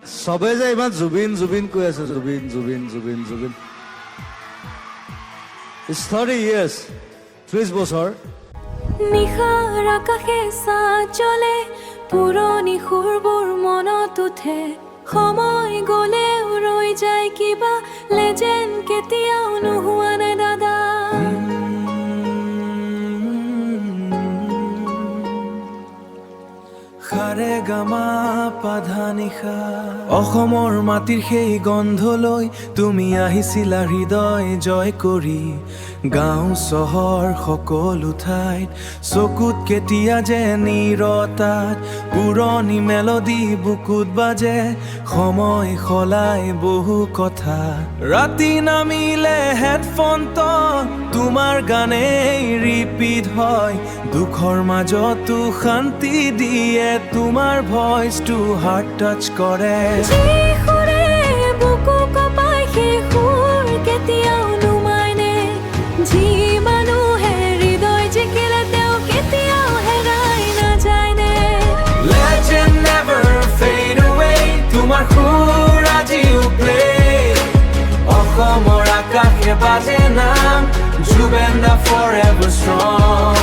সবে যে ইমান জুবিন জুবিন কৈ আছে জুবিন জুবিন জুবিন জুবিন It's 30 years 30 বছৰ নিশাৰ আকাশে চাঁদ জ্বলে পুৰণি সুৰবোৰ মনত উঠে সময় গলেও ৰৈ যায় কিবা লেজেণ্ড কেতিয়াও নোহোৱা নাই দাদা খাৰে গামা পাধা নিশা অসমৰ মাটিৰ সেই গন্ধলৈ তুমি আহিছিলা হৃদয় জয় কৰি গাঁও চহৰ সকলো ঠাইত চকুত কেতিয়া যে নীৰতাত পুৰণি মেলডি বুকুত বাজে সময় সলাই বহু কথা ৰাতি নামিলে হেডফোনত তোমাৰ গানেই ৰিপিট হয় দুখৰ মাজতো শান্তি দিয়ে তোমাৰ ভইচটো হাৰ্ট টাচ কৰে যি সুৰে বুকু কঁপাই সেই সুৰ কেতিয়াও নুমাইনে যি মানুহে হৃদয় জিকিলে তেওঁ কেতিয়াও হেৰাই নাযায়নে Legend never fade away তোমাৰ সুৰ আজিও play অসমৰ আকাশে বাজে নাম জুবেন দা forever strong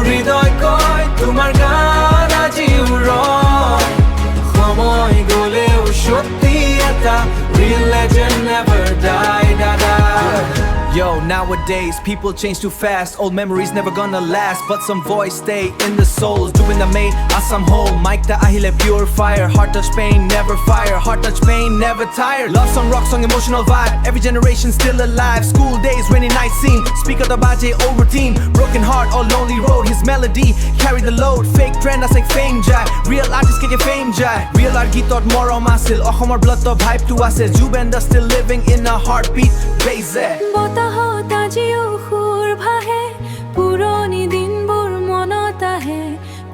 হৃদয় কয় তোমাৰ গান আজিও ৰয় সময় গলেও সত্যি এটা real legend never die দাদা Yo, nowadays people change too fast. Old memories never gonna last, but some voice stay in the souls. Doing the main, Assam whole. Mic the ahile pure fire. Heart touch pain, never fire. Heart touch pain, never tired. Love song, rock song, emotional vibe. Every generation still alive. School days, rainy night scene. Speak of the baje, old routine. Broken heart or lonely road. His melody carry the load. Fake trend, that's like fame jai. Real artists get your fame jai. Real art gitot moro masil. Ohomar blood to hype to us. Jubenda still living in a heartbeat. Beze. বতাহত আজিও সুৰ ভাহে পুৰণি দিনবোৰ মনত আহে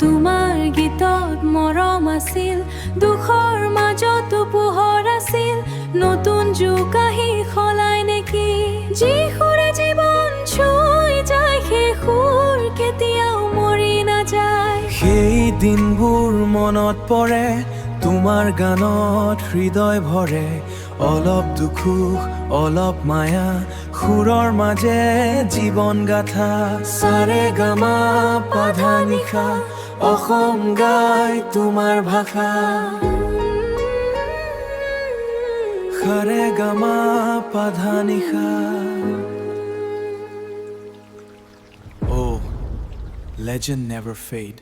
তোমাৰ গীতত মৰম আছিল দুখৰ মাজতো পোহৰ আছিল নতুন যুগ আহি সলাই নেকি যি সুৰে জীৱন ছুই যায় সেই সুৰ কেতিয়াও মৰি নাযায় সেই দিনবোৰ মনত পৰে তোমাৰ গানত হৃদয় ভৰে অলপ দুখ অলপ মায়া সুৰৰ মাজে জীৱন গাথা সাৰে গামা পাধা নিশা অসম গাই তোমাৰ ভাষা সাৰে গামা পাধা নিশা Oh, legend never fade